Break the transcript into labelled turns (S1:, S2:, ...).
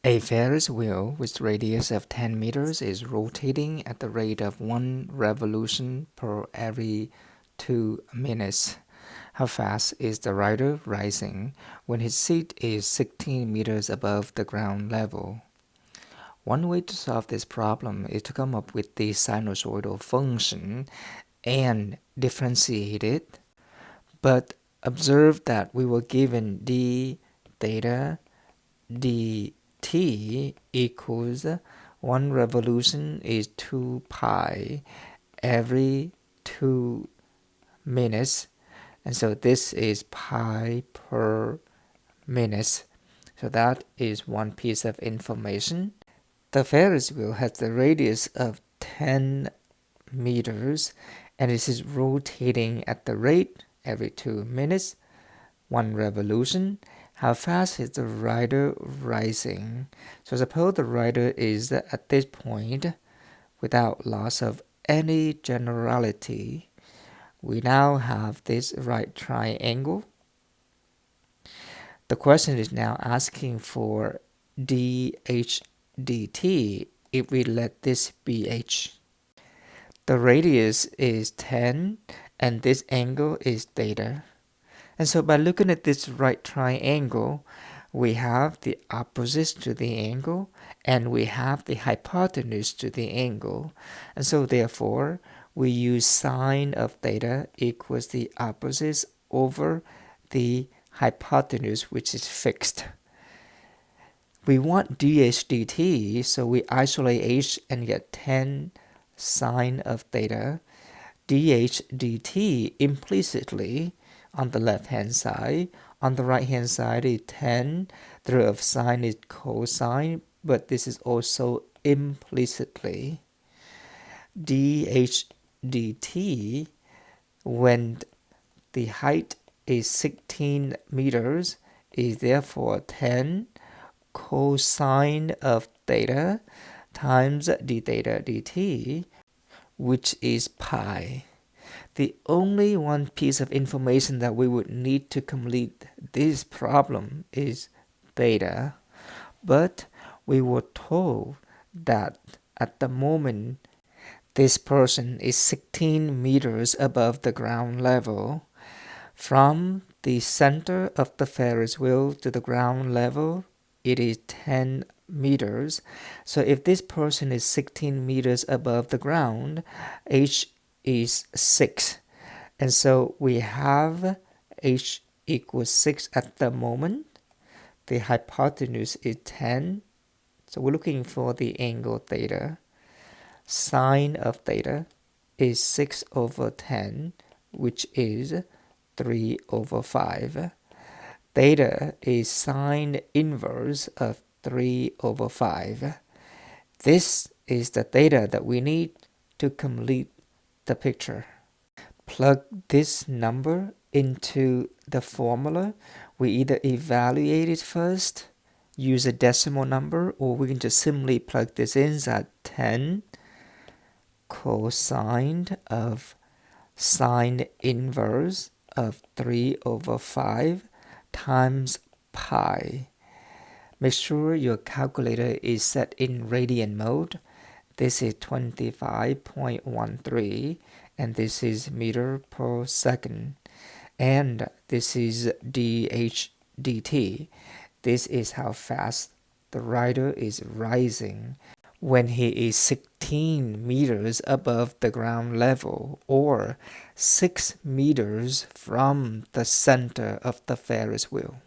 S1: A Ferris wheel with radius of 10 meters is rotating at the rate of 1 revolution per every 2 minutes. How fast is the rider rising when his seat is 16 meters above the ground level? One way to solve this problem is to come up with the sinusoidal function and differentiate it. But observe that we were given d theta dt equals 1 revolution is 2 pi every 2 minutes. And so this is pi per minute. So that is one piece of information. The Ferris wheel has the radius of 10 meters and it is rotating at the rate every 2 minutes, 1 revolution. How fast is the rider rising? So suppose the rider is at this point without loss of any generality. We now have this right triangle. The question is now asking for dh dt if we let this be h. The radius is 10 and this angle is theta. And so by looking at this right triangle, we have the opposites to the angle and we have the hypotenuse to the angle. And so therefore, we use sine of theta equals the opposites over the hypotenuse, which is fixed. We want dh dt, so we isolate h and get 10 sine of theta. dh dt implicitly on the left hand side. On the right hand side is 10. The root of sine is cosine, but this is also implicitly. dh dt, when the height is 16 meters, is therefore 10 cosine of theta times d theta dt, which is pi. The only one piece of information that we would need to complete this problem is theta, but we were told that at the moment this person is 16 meters above the ground level. From the center of the Ferris wheel to the ground level, it is 10 meters. So if this person is 16 meters above the ground, h is 6. And so we have h equals 6 at the moment. The hypotenuse is 10. So we're looking for the angle theta. Sine of theta is 6 over 10, which is 3 over 5. Theta is sine inverse of 3 over 5. This is the theta that we need to complete the picture. Plug this number into the formula. We either evaluate it first, use a decimal number, or we can just simply plug this in at 10 cosine of sine inverse of 3 over 5 times pi. Make sure your calculator is set in radian mode. This is 25.13 and this is meter per second. And this is dh dt. This is how fast the rider is rising when he is 16 meters above the ground level, or 6 meters from the center of the Ferris wheel.